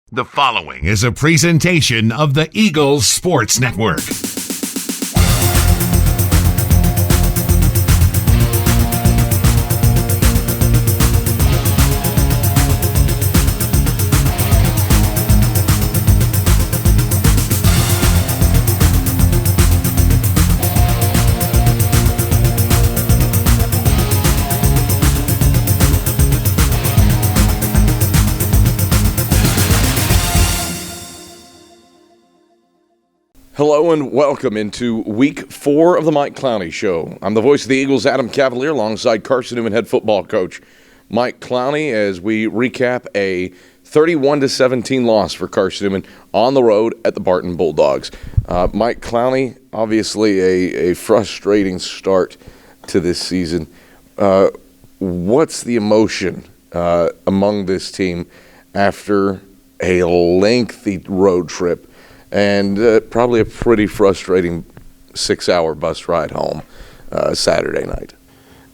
The following is a presentation of the Eagles Sports Network. Hello and welcome into Week 4 of the Mike Clowney Show. I'm the voice of the Eagles, Adam Cavalier, alongside Carson Newman, head football coach Mike Clowney, as we recap a 31-17 loss for Carson Newman on the road at the Barton Bulldogs. Mike Clowney, obviously a frustrating start to this season. What's the emotion among this team after a lengthy road trip and probably a pretty frustrating 6-hour bus ride home Saturday night?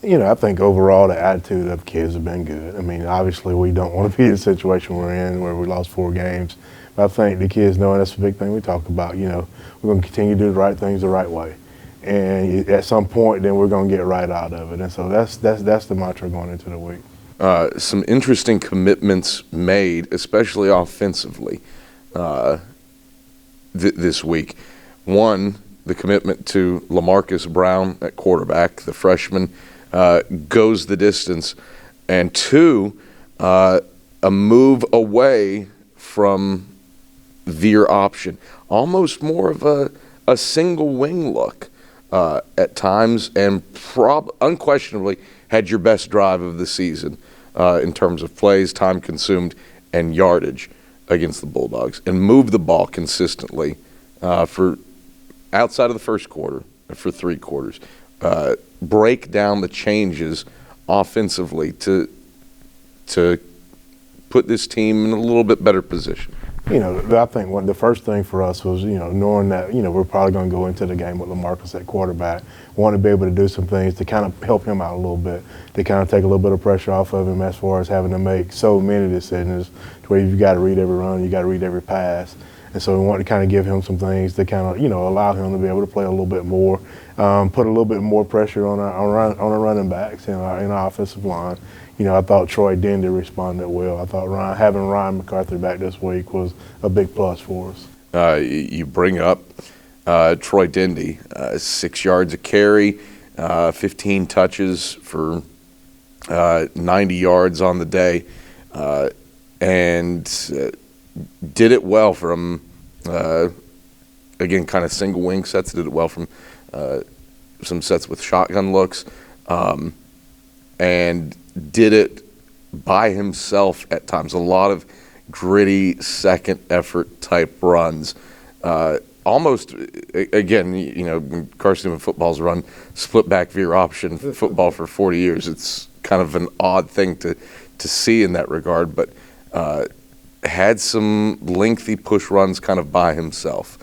You know, I think overall the attitude of kids have been good. I mean, obviously we don't want to be in the situation we're in where we lost 4 games. But I think the kids know, and that's a big thing we talk about, you know, we're going to continue to do the right things the right way. And at some point, then we're going to get right out of it. And so that's the mantra going into the week. Some interesting commitments made, especially offensively, this week. One, the commitment to LaMarcus Brown at quarterback, the freshman, goes the distance. And 2, a move away from veer option, almost more of a single wing look at times, and unquestionably had your best drive of the season in terms of plays, time consumed, and yardage against the Bulldogs, and move the ball consistently for outside of the first quarter for 3 quarters. Break down the changes offensively to put this team in a little bit better position. You know, I think the first thing for us was, you know, knowing that, you know, we're probably going to go into the game with LaMarcus at quarterback. Want to be able to do some things to kind of help him out a little bit, to kind of take a little bit of pressure off of him as far as having to make so many decisions to where you've got to read every run, you got to read every pass. And so we want to kind of give him some things to kind of, you know, allow him to be able to play a little bit more, put a little bit more pressure on our running backs in our offensive line. You know, I thought Troy Dendy responded well. I thought having Ryan McCarthy back this week was a big plus for us. You bring up Troy Dendy, 6 yards a carry, 15 touches for 90 yards on the day, and did it well from, again, kind of single wing sets, did it well from some sets with shotgun looks, and did it by himself at times. A lot of gritty second effort type runs. Almost, again, you know, when Carson Newman football's run split back veer option football for 40 years, it's kind of an odd thing to see in that regard, but had some lengthy push runs kind of by himself.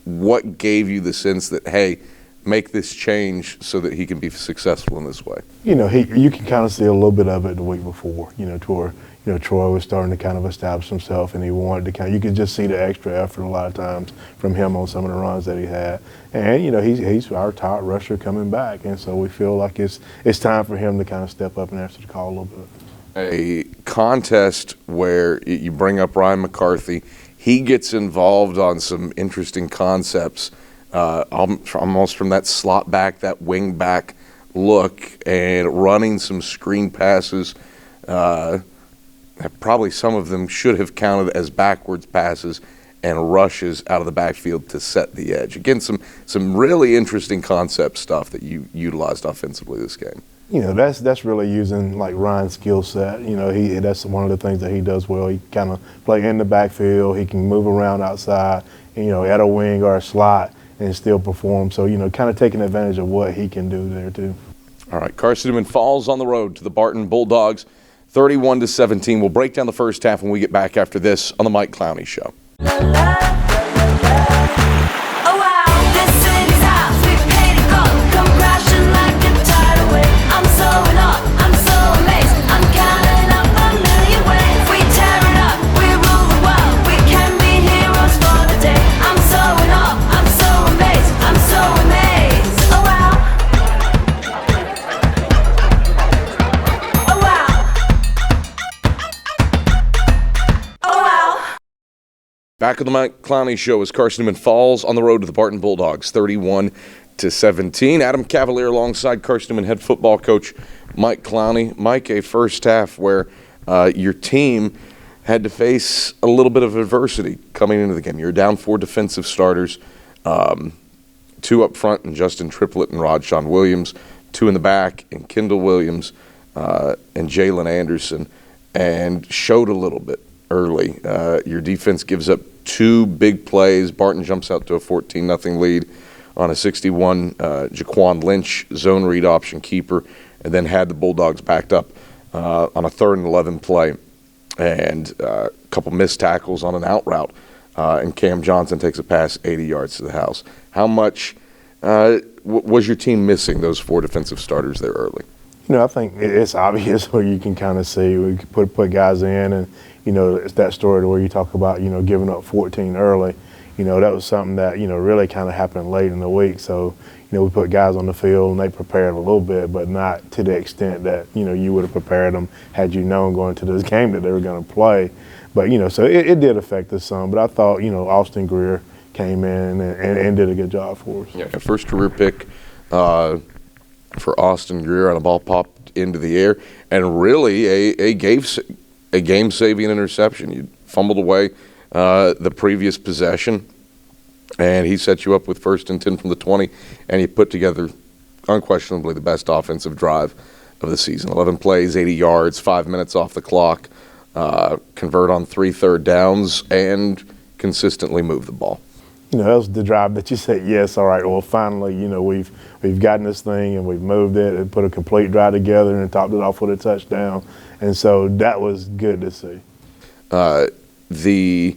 What gave you the sense that, hey, make this change so that he can be successful in this way? You know, you can kind of see a little bit of it the week before, you know, to where, you know, Troy was starting to kind of establish himself, and he wanted to kind of, you could just see the extra effort a lot of times from him on some of the runs that he had. And, you know, he's our top rusher coming back, and so we feel like it's time for him to kind of step up and answer the call a little bit. A contest where you bring up Ryan McCarthy, he gets involved on some interesting concepts, almost from that slot back, that wing back look, and running some screen passes. Probably some of them should have counted as backwards passes and rushes out of the backfield to set the edge. Again, some really interesting concept stuff that you utilized offensively this game. You know, that's really using like Ryan's skill set. You know, that's one of the things that he does well. He kind of play in the backfield. He can move around outside, you know, at a wing or a slot and still perform. So, you know, kind of taking advantage of what he can do there too. All right, Carson Newman falls on the road to the Barton Bulldogs, 31-17. We'll break down the first half when we get back after this on the Mike Clowney Show. I'm so amazed. I'm counting up a million ways. We tear it up, we rule the world. Back on the Mike Clowney Show as Carson Newman falls on the road to the Barton Bulldogs, 31-17. Adam Cavalier alongside Carson Newman head football coach Mike Clowney. Mike, a first half where your team had to face a little bit of adversity coming into the game. You're down 4 defensive starters, 2 up front in Justin Triplett and Rod-Shawn Williams, 2 in the back in Kendall Williams and Jalen Anderson, and showed a little bit early. Your defense gives up 2 big plays. Barton jumps out to a 14-0 lead on a 61 Jaquan Lynch zone read option keeper, and then had the Bulldogs backed up on a 3rd and 11 play, and a couple missed tackles on an out route, and Cam Johnson takes a pass 80 yards to the house. How much was your team missing those 4 defensive starters there early? I think it's obvious where you can kind of see we put guys in, and it's that story where you talk about giving up 14 early. That was something that really kind of happened late in the week. So we put guys on the field and they prepared a little bit, but not to the extent that you would have prepared them had you known going to this game that they were going to play. But so it did affect us some. But I thought Austin Greer came in and did a good job for us. Yeah, first career pick for Austin Greer on a ball popped into the air, and really a game-saving interception. You fumbled away the previous possession, and he set you up with 1st and 10 from the 20, and he put together unquestionably the best offensive drive of the season. 11 plays, 80 yards, 5 minutes off the clock, convert on 3 third downs, and consistently move the ball. That was the drive that you said, yes, all right, well, finally, we've gotten this thing and we've moved it and put a complete drive together and topped it off with a touchdown. And so that was good to see. The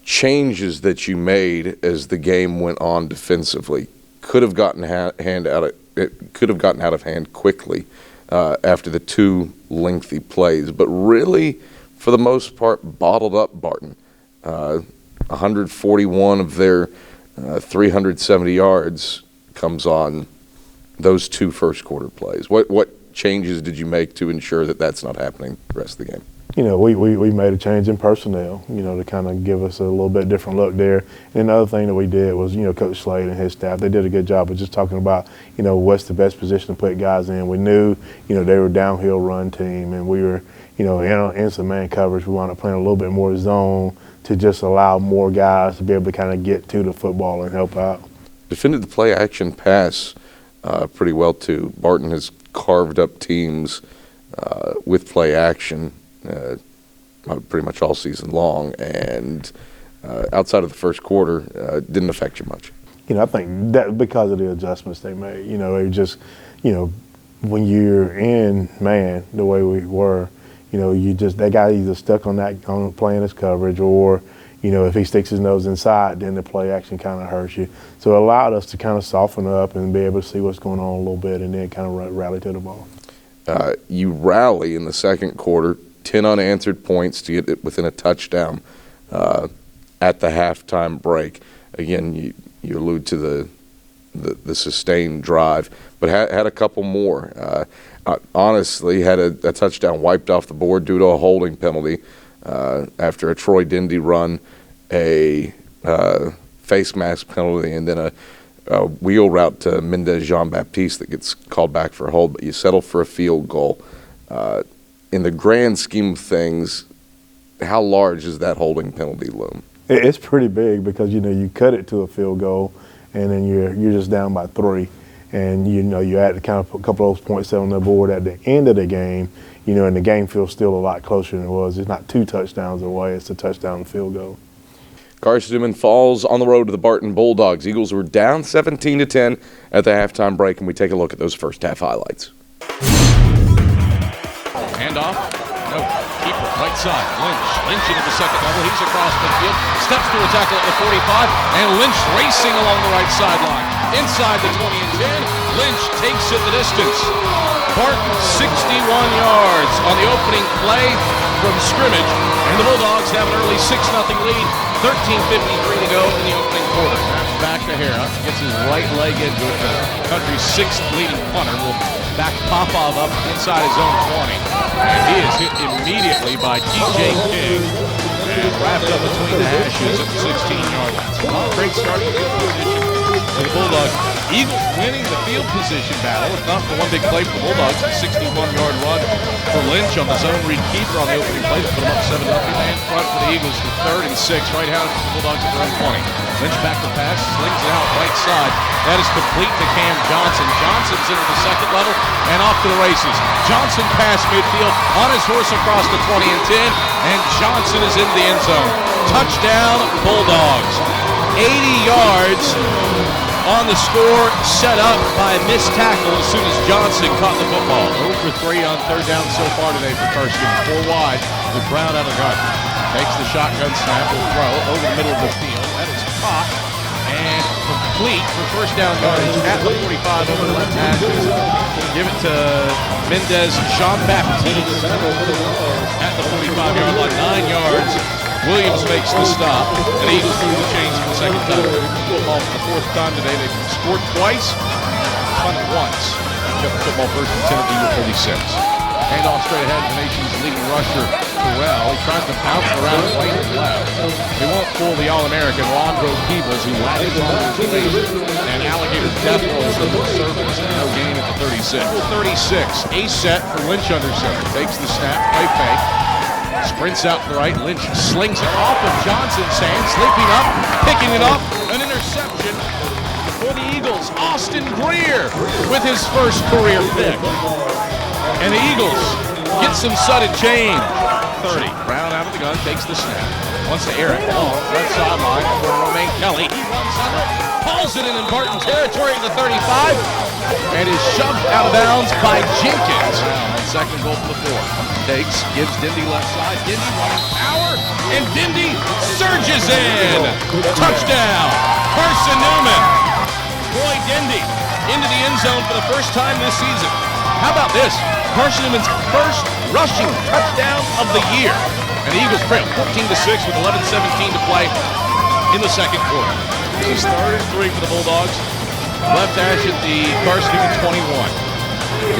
changes that you made as the game went on defensively could have gotten out of hand quickly after the 2 lengthy plays, but really, for the most part, bottled up Barton. 141 of their 370 yards comes on those 2 first quarter plays. What changes did you make to ensure that that's not happening the rest of the game? We made a change in personnel, to kind of give us a little bit different look there. And the other thing that we did was, Coach Slade and his staff, they did a good job of just talking about, what's the best position to put guys in. We knew, they were a downhill run team, and we were, in some man coverage. We wound up playing a little bit more zone to just allow more guys to be able to kind of get to the football and help out. Defended the play action pass pretty well too. Barton has carved up teams with play action pretty much all season long, and outside of the first quarter, didn't affect you much. I think that because of the adjustments they made, it just, when you're in man the way we were, that guy either stuck on playing his coverage, or, if he sticks his nose inside, then the play action kind of hurts you. So it allowed us to kind of soften up and be able to see what's going on a little bit, and then kind of rally to the ball. You rally in the second quarter, 10 unanswered points to get it within a touchdown at the halftime break. Again, you allude to the sustained drive, but had a couple more. Honestly, had a touchdown wiped off the board due to a holding penalty after a Troy Dindy run, a face mask penalty, and then a wheel route to Mendez Jean-Baptiste that gets called back for a hold, but you settle for a field goal. In the grand scheme of things, how large is that holding penalty loom? It's pretty big because, you cut it to a field goal, and then you're just down by 3. And, you had to kind of put a couple of those points on the board at the end of the game, and the game feels still a lot closer than it was. It's not 2 touchdowns away. It's a touchdown and field goal. Carson Newman falls on the road to the Barton Bulldogs. Eagles were down 17-10 at the halftime break, and we take a look at those first half highlights. Handoff. No. Keeper. Right side. Lynch into the second level. He's across midfield. Steps to a tackle at the 45. And Lynch racing along the right sideline. Inside the 20 and 10. Lynch takes it the distance. Barton 61 yards on the opening play from scrimmage. And the Bulldogs have an early 6-0 lead. 13:53 to go in the opening quarter. Back to Hera. Gets his right leg into it. The country's 6th leading punter will back Popov up inside his own 20. And he is hit immediately by TJ King. And wrapped up between the inches at the 16-yard line. So great starting field position for the Bulldogs. Eagles winning the field position battle. If not for one big play for the Bulldogs, a 61-yard run for Lynch on the zone read keeper on the opening play to put them up 7-0. Man front for the Eagles for 3rd and 6. Right hand for the Bulldogs at their own 20. Lynch back to pass, slings it out right side. That is complete to Cam Johnson. Johnson's into the second level and off to the races. Johnson past midfield on his horse across the 20 and 10, and Johnson is into the end zone. Touchdown, Bulldogs. 80 yards on the score, set up by a missed tackle as soon as Johnson caught the football. 0 for 3 on 3rd down so far today for Carson. 4 wide with Brown out of gun. Takes the shotgun snap, will throw over the middle of the field. That is caught and complete for 1st down yardage at the 45 over the left hash. Give it to Mendez, Sean Baptiste at the 45-yard line, 9 yards. Williams makes the stop, and the Eagles move the chains for the second time. Football for the 4th time today. They've scored twice, punted once. Kept the football 1st and 10 at the Eagle 46. Hand off straight ahead to the nation's leading rusher, Terrell. He tries to bounce it around right and left. He won't fool the All-American Londro Peebles, who latches on his waist, and Alligator Death rolls to the surface. No gain at the 36. 36, a set for Lynch under center. Takes the snap, play fake. Sprints out to the right. Lynch slings it off of Johnson's hands, sleeping up, picking it up. An interception for the Eagles. Austin Greer with his first career pick. And the Eagles get some sudden change. 30. Brown out of the gun, takes the snap. Wants to air it long. Right sideline for Romaine Kelly. He runs under, hauls it in Barton territory at the 35, and is shoved out of bounds by Jenkins. On 2nd goal for the 4th. Takes, gives Dindy left side. Dindy running power, and Dindy surges in. Touchdown, Carson Newman. Boy, Dindy into the end zone for the first time this season. How about this? Carson Newman's first rushing touchdown of the year. And the Eagles trail 14-6 with 11:17 to play in the 2nd quarter. This is 3rd and 3 for the Bulldogs. Left hash at the Carson Newman 21.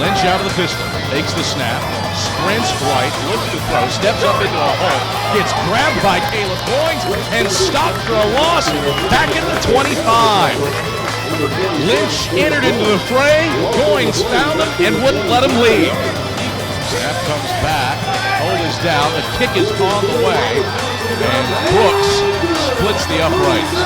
Lynch out of the pistol, takes the snap, sprints right, looks to throw, steps up into a hole, gets grabbed by Caleb Goins, and stopped for a loss back in the 25. Lynch entered into the fray, Goins found him and wouldn't let him leave. Snap comes back, hold is down, the kick is on the way, and Brooks splits the uprights.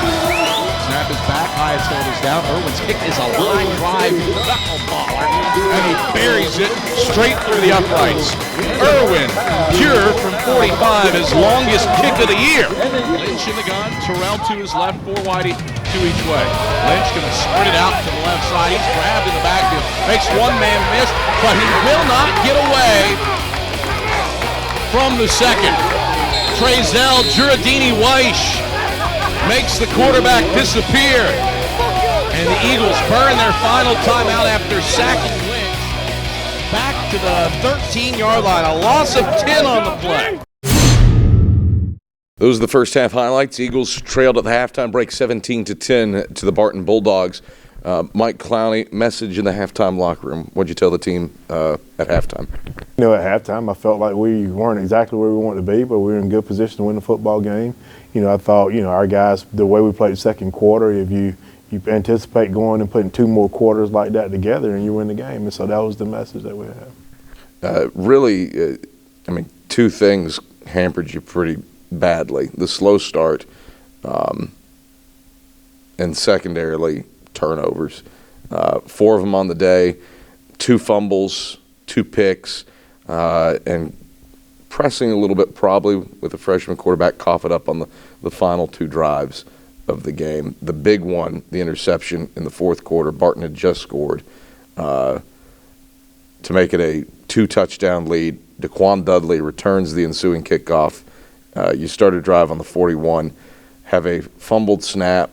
Snap is back, Hyatt's hold is down. Irwin's kick is a line drive knuckleballer, and he buries it straight through the uprights. Irwin, pure from 45, his longest kick of the year. Lynch in the gun, Terrell to his left, 4 wide, 2 each way. Lynch going to sprint it out to the left side. He's grabbed in the backfield, makes one man miss, but he will not get away from the second. Trezell Giradini-Weish makes the quarterback disappear. And the Eagles burn their final timeout after sacking Lynch back to the 13-yard line. A loss of 10 on the play. Those are the first half highlights. Eagles trailed at the halftime break 17-10 to the Barton Bulldogs. Mike Clowney, message in the halftime locker room. What'd you tell the team at halftime? You know, at halftime, I felt like we weren't exactly where we wanted to be, but we were in good position to win the football game. You know, I thought, you know, our guys, the way we played the 2nd quarter, if you anticipate going and putting 2 more quarters like that together and you win the game. And so that was the message that we had. Really, I mean, 2 things hampered you pretty badly. The slow start and secondarily turnovers. 4 of them on the day, 2 fumbles, 2 picks, and pressing a little bit probably with the freshman quarterback, cough it up on the final 2 drives of the game. The big one, the interception in the 4th quarter, Barton had just scored to make it a 2-touchdown lead. Daquan Dudley returns the ensuing kickoff. You start a drive on the 41, have a fumbled snap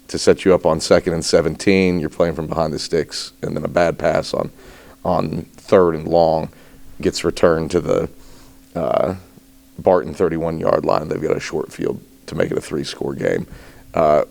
to set you up on 2nd and 17. You're playing from behind the sticks, and then a bad pass on 3rd and long gets returned to the Barton 31-yard line. They've got a short field to make it a 3-score game.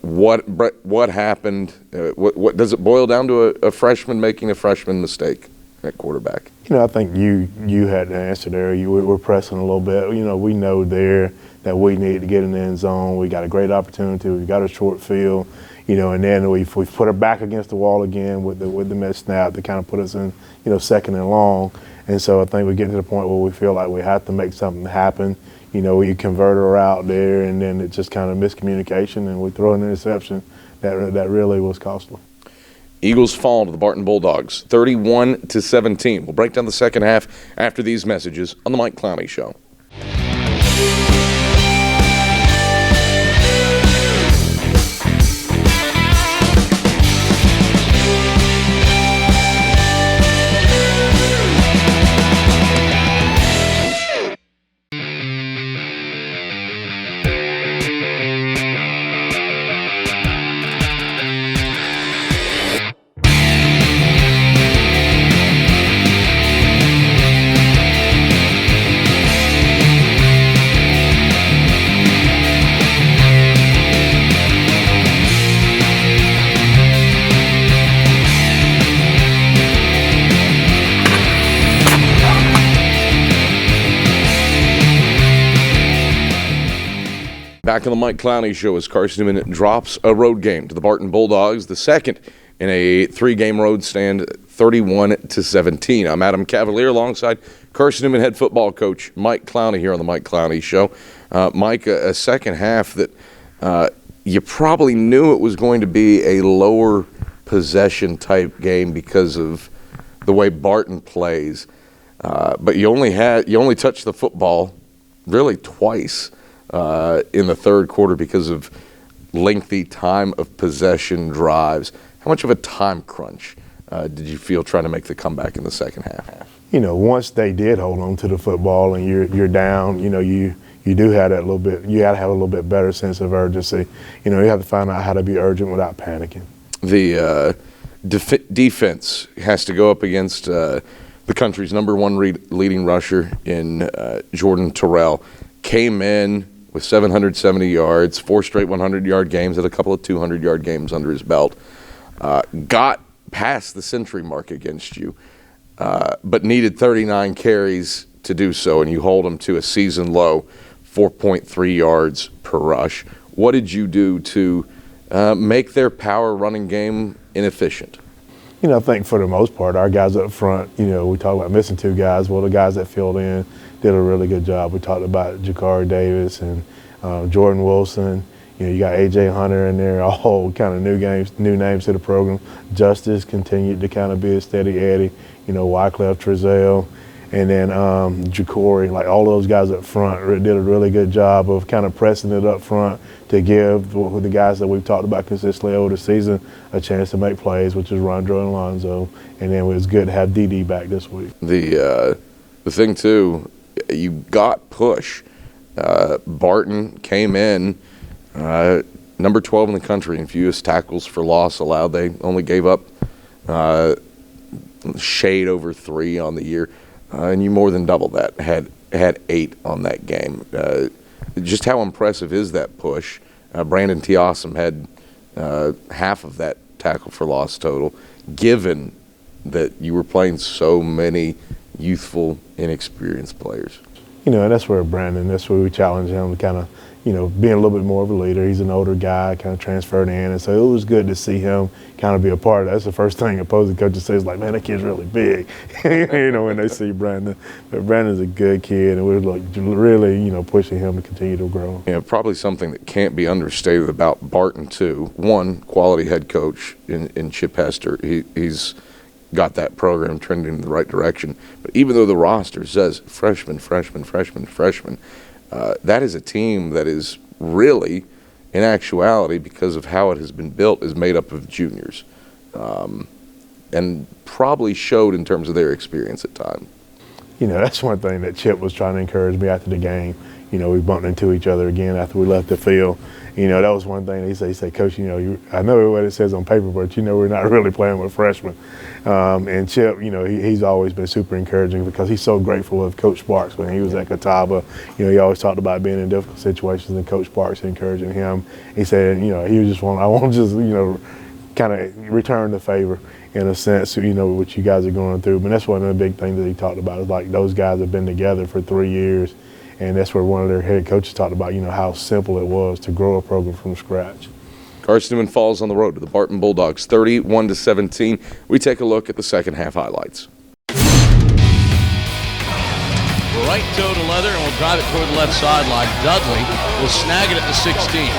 What happened? What does it boil down to? A freshman making a freshman mistake at quarterback? I think you had the answer there. We're pressing a little bit. We know there that we need to get in the end zone. We got a great opportunity. We got a short field, and then we put her back against the wall again with the missed snap to kind of put us in, second and long. And so I think we get to the point where we feel like we have to make something happen. We convert her out there, and then it's just kind of miscommunication, and we throw an interception that really was costly. Eagles fall to the Barton Bulldogs, 31-17. We'll break down the second half after these messages on the Mike Clowney Show. Back on the Mike Clowney Show as Carson Newman drops a road game to the Barton Bulldogs, the second in a 3-game road stand, 31-17. I'm Adam Cavalier alongside Carson Newman head football coach Mike Clowney here on the Mike Clowney Show. Mike, a second half that you probably knew it was going to be a lower possession type game because of the way Barton plays, but you only touched the football really twice in the third quarter because of lengthy time of possession drives. How much of a time crunch did you feel trying to make the comeback in the second half? Once they did hold on to the football and you're down, you do have that little bit. You got to have a little bit better sense of urgency. You have to find out how to be urgent without panicking. The defense has to go up against the country's number one leading rusher in Jordan Terrell. Came in with 770 yards, 4 straight 100-yard games, and a couple of 200-yard games under his belt. Got past the century mark against you, but needed 39 carries to do so, and you hold him to a season low 4.3 yards per rush. What did you do to make their power running game inefficient? I think for the most part, our guys up front, we talk about missing 2 guys. Well, the guys that filled in did a really good job. We talked about Jakari Davis and Jordan Wilson. You got A.J. Hunter in there, all kind of new names to the program. Justice continued to kind of be a steady Eddie. Wyclef Trezell. And then Jakari, like all those guys up front did a really good job of kind of pressing it up front to give the guys that we've talked about consistently over the season a chance to make plays, which is Rondro and Lonzo. And then it was good to have D.D. back this week. The thing, too, you got push. Barton came in number 12 in the country in fewest tackles for loss allowed. They only gave up shade over 3 on the year. And you more than doubled that, had 8 on that game. Just how impressive is that push? Brandon T. Awesome had half of that tackle for loss total, given that you were playing so many youthful, inexperienced players. And that's where that's where we challenge him to kind of, being a little bit more of a leader. He's an older guy, kind of transferred in, and so it was good to see him kind of be a part of that. That's the first thing opposing coaches say is like, man, that kid's really big, when they see Brandon. But Brandon's a good kid, and we're really, pushing him to continue to grow. Yeah, probably something that can't be understated about Barton, too. One, quality head coach in Chip Hester. He's got that program trending in the right direction. But even though the roster says freshman, that is a team that is really, in actuality, because of how it has been built, is made up of juniors. And probably showed in terms of their experience at times. That's one thing that Chip was trying to encourage me after the game. We bumped into each other again after we left the field. That was one thing he said, Coach, I know what it says on paper, but we're not really playing with freshmen. And Chip, he's always been super encouraging because he's so grateful of Coach Sparks when he was at Catawba. He always talked about being in difficult situations and Coach Sparks encouraging him. He said, he was just I want to just, kind of return the favor in a sense, what you guys are going through. But that's one of the big things that he talked about is like those guys have been together for 3 years, and that's where one of their head coaches talked about, how simple it was to grow a program from scratch. Carson Newman falls on the road to the Barton Bulldogs, 31-17. We take a look at the second half highlights. Right toe to leather, and will drive it toward the left sideline. Dudley will snag it at the 16.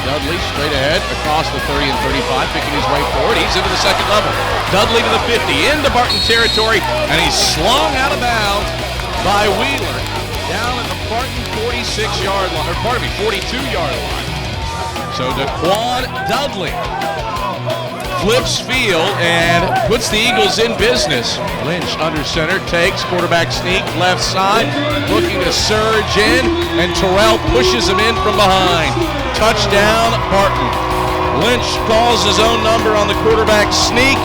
Dudley straight ahead across the 30 and 35, picking his way forward. He's into the second level. Dudley to the 50, into Barton territory, and he's slung out of bounds by Wheeler down at the Barton 46-yard line, or pardon me, 42-yard line. So Daquan Dudley flips field and puts the Eagles in business. Lynch under center, takes, quarterback sneak, left side, looking to surge in, and Terrell pushes him in from behind. Touchdown, Barton. Lynch calls his own number on the quarterback sneak,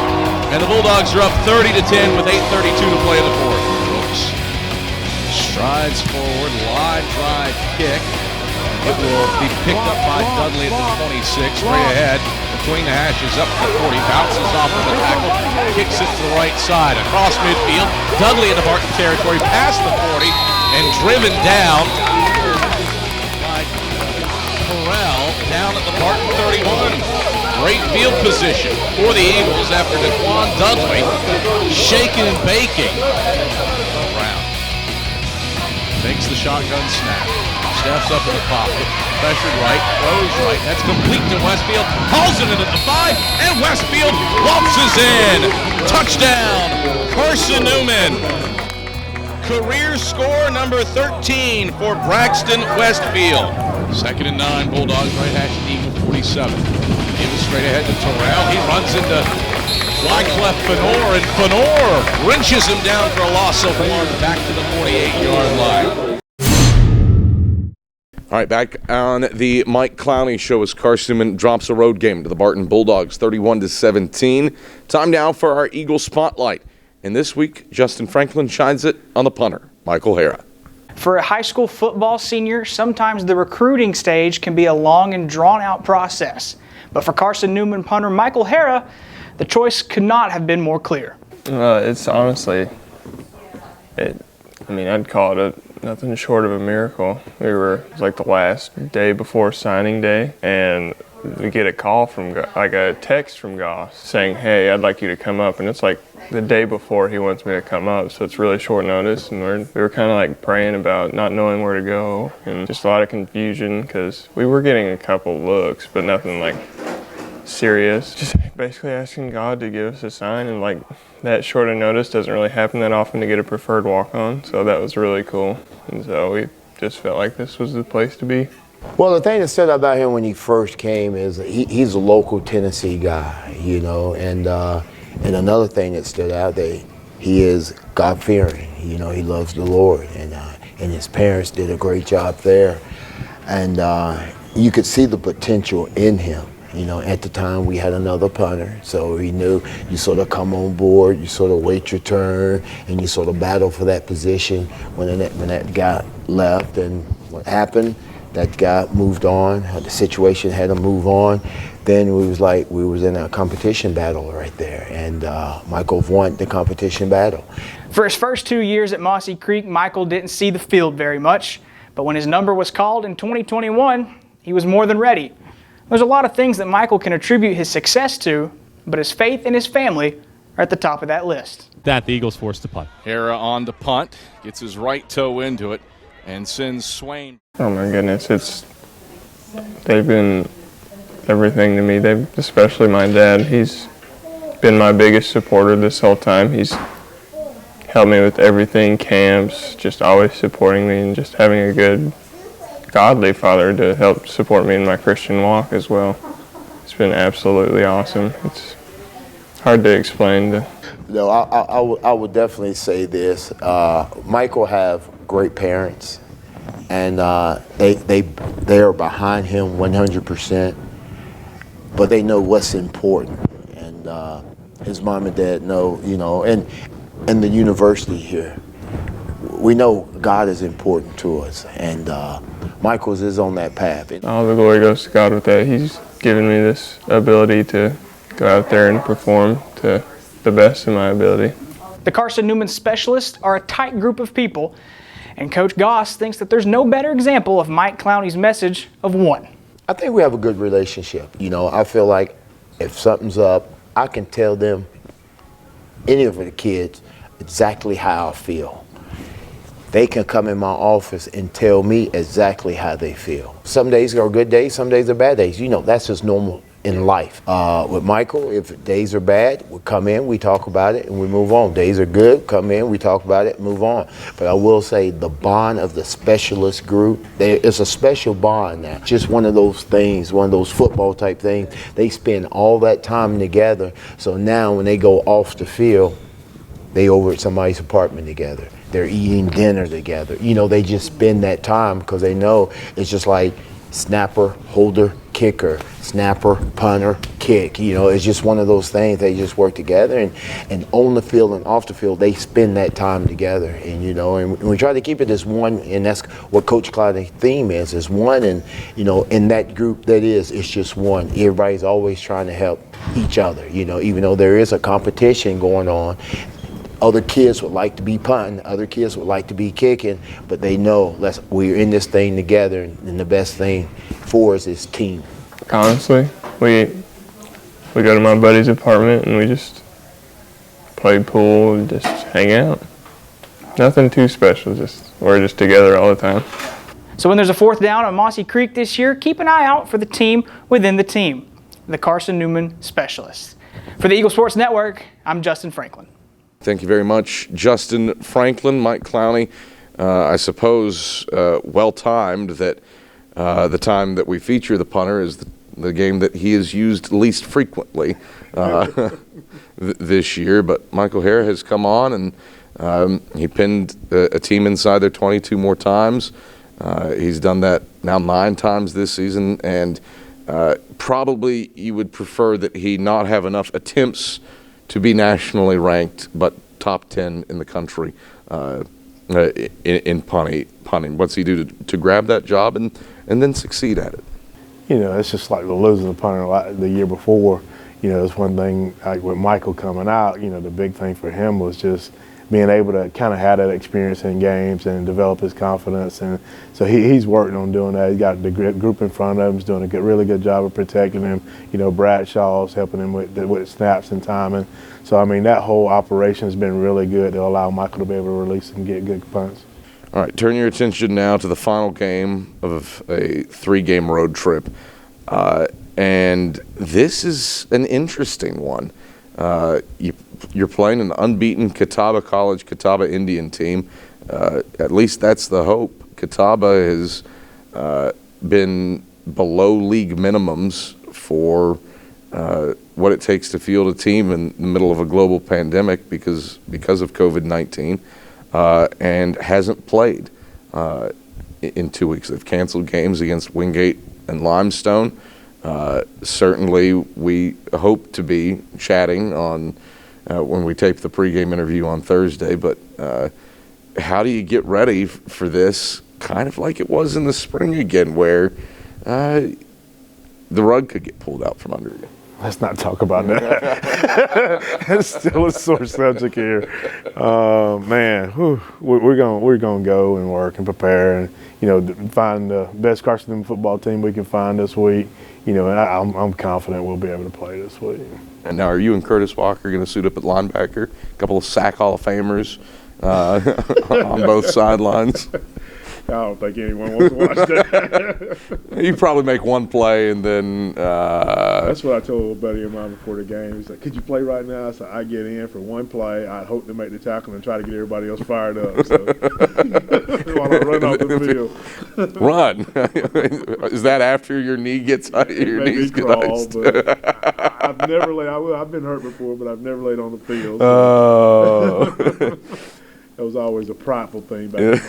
and the Bulldogs are up 30-10 with 8:32 to play in the fourth. Brooks strides forward, line drive kick. It will be picked up by Dudley at the 26, straight ahead. Between the hashes, up to the 40, bounces off of the tackle, kicks it to the right side, across midfield. Dudley into Barton territory, past the 40, and driven down by Terrell down at the Barton 31. Great field position for the Eagles after Daquan Dudley shaking and baking. Brown takes the shotgun snap. Steps up in the pocket, pressured right, throws right, that's complete to Westfield, hauls it in at the 5, and Westfield waltzes in. Touchdown, Carson Newman. Career score number 13 for Braxton Westfield. 2nd and 9, Bulldogs right hash Eagle 47. Give it straight ahead to Terrell, he runs into Wyclef Fenor, and Fenor wrenches him down for a loss of 1 back to the 48-yard line. All right, back on the Mike Clowney show as Carson Newman drops a road game to the Barton Bulldogs, 31-17. Time now for our Eagle Spotlight. And this week, Justin Franklin shines it on the punter, Michael Hara. For a high school football senior, sometimes the recruiting stage can be a long and drawn-out process. But for Carson Newman punter Michael Hara, the choice could not have been more clear. It's honestly, I'd call it nothing short of a miracle. It was like the last day before signing day, and we get a call from, like a text from Goss saying, hey, I'd like you to come up. And it's like the day before he wants me to come up, so it's really short notice. And we were kind of like praying about not knowing where to go, and just a lot of confusion because we were getting a couple looks, but nothing like serious. Just basically asking God to give us a sign, and like that short of notice doesn't really happen that often to get a preferred walk-on, so that was really cool. And so we just felt like this was the place to be. Well, the thing that stood out about him when he first came is he's a local Tennessee guy, and another thing that stood out, that he is God-fearing. He loves the Lord, and his parents did a great job there, and you could see the potential in him. At the time we had another punter, so he knew you sort of come on board, you sort of wait your turn, and you sort of battle for that position. When that guy left, and what happened, that guy moved on, the situation had to move on, then we was in a competition battle right there, and Michael won the competition battle. For his first 2 years at Mossy Creek, Michael didn't see the field very much, but when his number was called in 2021, he was more than ready. There's a lot of things that Michael can attribute his success to, but his faith and his family are at the top of that list. That the Eagles forced to punt. Hara on the punt, gets his right toe into it, and sends Swain. Oh my goodness, they've been everything to me. Especially my dad. He's been my biggest supporter this whole time. He's helped me with everything, camps, just always supporting me, and just having a good, godly father to help support me in my Christian walk as well. It's been absolutely awesome. It's hard to explain. No, I would definitely say this. Michael have great parents, and they are behind him 100%, but they know what's important, and his mom and dad know, and the university here, we know God is important to us, and Michael's is on that path. All the glory goes to God with that. He's given me this ability to go out there and perform to the best of my ability. The Carson Newman specialists are a tight group of people, and Coach Goss thinks that there's no better example of Mike Clowney's message of one. I think we have a good relationship. You know, I feel like if something's up, I can tell them, any of the kids, exactly how I feel. They can come in my office and tell me exactly how they feel. Some days are good days, some days are bad days. You know, that's just normal in life. With Michael, if days are bad, we come in, we talk about it, and we move on. Days are good, come in, we talk about it, move on. But I will say the bond of the specialist group, it's a special bond now. Just one of those things, one of those football type things. They spend all that time together. So now when they go off the field, they over at somebody's apartment together. They're eating dinner together. You know, they just spend that time because they know it's just like snapper, holder, kicker, snapper, punter, kick. You know, it's just one of those things. They just work together, and on the field and off the field, they spend that time together. And, you know, and we try to keep it as one, and that's what Coach Clowney's theme is one. And, you know, in that group that is, it's just one. Everybody's always trying to help each other, you know, even though there is a competition going on. Other kids would like to be punting, other kids would like to be kicking, but they know we're in this thing together, and the best thing for us is team. Honestly, we go to my buddy's apartment and we just play pool and just hang out. Nothing too special, we're just together all the time. So when there's a fourth down at Mossy Creek this year, keep an eye out for the team within the team, the Carson Newman specialists. For the Eagle Sports Network, I'm Justin Franklin. Thank you very much, Justin Franklin. Mike Clowney, I suppose well-timed that the time that we feature the punter is the game that he has used least frequently this year. But Michael Hare has come on, and he pinned a team inside their 22 more times. He's done that now 9 times this season, and probably you would prefer that he not have enough attempts to be nationally ranked, but top 10 in the country in punting. What's he do to grab that job and then succeed at it? You know, it's just like losing the punter the year before. You know, it's one thing, like with Michael coming out, you know, the big thing for him was just being able to kind of have that experience in games and develop his confidence. And so he's working on doing that. He's got the group in front of him. He's doing a really good job of protecting him. You know, Bradshaw's helping him with snaps and timing. So, I mean, that whole operation has been really good to allow Michael to be able to release and get good punts. All right, turn your attention now to the final game of a 3-game road trip. And this is an interesting one. You're playing an unbeaten Catawba College, Catawba Indian team. At least that's the hope. Catawba has been below league minimums for what it takes to field a team in the middle of a global pandemic because of COVID-19, and hasn't played in 2 weeks. They've canceled games against Wingate and Limestone. Certainly, we hope to be chatting on when we tape the pregame interview on Thursday. But how do you get ready for this? Kind of like it was in the spring again, where the rug could get pulled out from under you. Let's not talk about that. It's still a sore subject here. Man, we're gonna go and work and prepare, and you know, find the best Carson Newman football team we can find this week. You know, and I'm confident we'll be able to play this week. And now, are you and Curtis Walker going to suit up at linebacker? A couple of sack Hall of Famers on both sidelines. I don't think anyone wants to watch that. You probably make one play and then. That's what I told a buddy of mine before the game. He's like, "Could you play right now?" I said, "I get in for one play. I hope to make the tackle and try to get everybody else fired up." So while I run off the field. Run. Is that after your knee gets your knees get iced? I've never laid. I've been hurt before, but I've never laid on the field. So. That was always a prideful thing back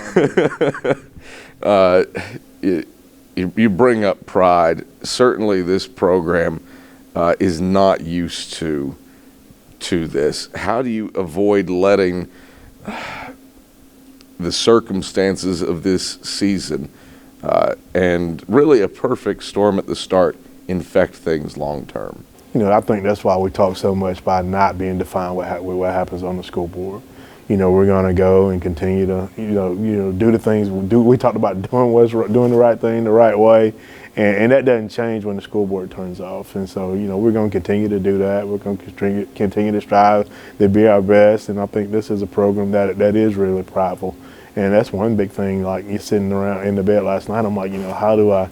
then. You bring up pride. Certainly this program is not used to this. How do you avoid letting the circumstances of this season and really a perfect storm at the start infect things long term? I think that's why we talk so much by not being defined with what happens on the school board. We're going to go and continue to, do the things we do. We talked about doing the right thing the right way, and that doesn't change when the school board turns off. And so, we're going to continue to do that. We're going to continue to strive to be our best. And I think this is a program that is really prideful. And that's one big thing. Like, you're sitting around in the bed last night, I'm like, how do I,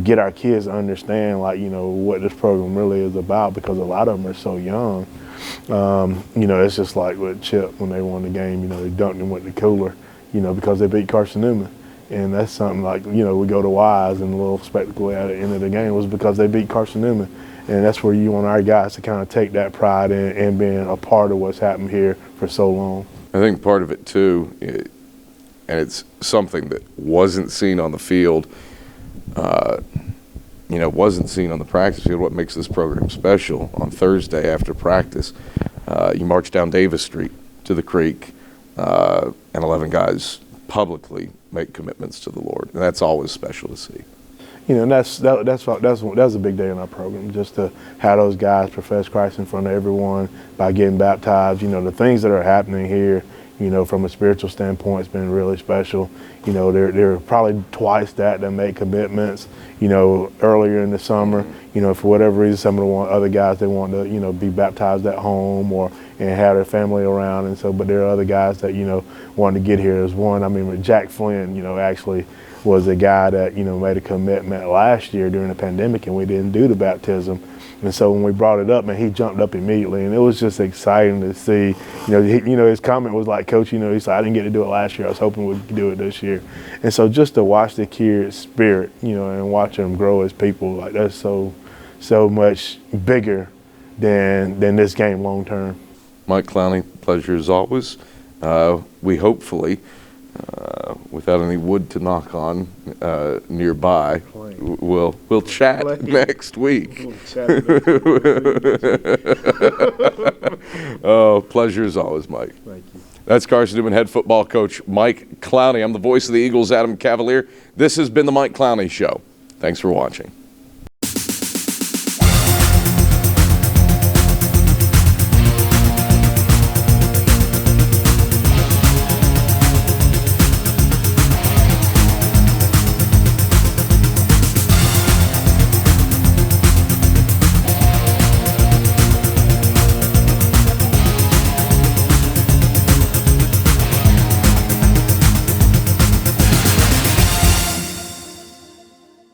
get our kids to understand, like, what this program really is about, because a lot of them are so young. It's just like with Chip when they won the game, they dunked him with the cooler, because they beat Carson Newman. And that's something like, we go to Wise and the little spectacle at the end of the game was because they beat Carson Newman. And that's where you want our guys to kind of take that pride in and being a part of what's happened here for so long. I think part of it too, and it's something that wasn't seen on the field, wasn't seen on the practice field. What makes this program special, on Thursday after practice, you march down Davis Street to the creek, and 11 guys publicly make commitments to the Lord, and that's always special to see. And that's a big day in our program, just to have those guys profess Christ in front of everyone by getting baptized. The things that are happening here, from a spiritual standpoint, it's been really special. There are probably twice that make commitments, earlier in the summer. For whatever reason, some of the other guys, they want to, be baptized at home and have their family around. And so, but there are other guys that, wanted to get here. There's one, Jack Flynn, actually was a guy that, made a commitment last year during the pandemic, and we didn't do the baptism. And so when we brought it up, man, he jumped up immediately, and it was just exciting to see. His comment was like, "Coach, he said I didn't get to do it last year. I was hoping we could do it this year." And so just to watch the kid's spirit, and watch them grow as people, like that's so much bigger than this game long term. Mike Clowney, pleasure as always. We hopefully, without any wood to knock on nearby, we'll chat next week. Oh, pleasure as always, Mike. Thank you. That's Carson Newman head football coach Mike Clowney. I'm the voice of the Eagles, Adam Cavalier. This has been the Mike Clowney Show. Thanks for watching.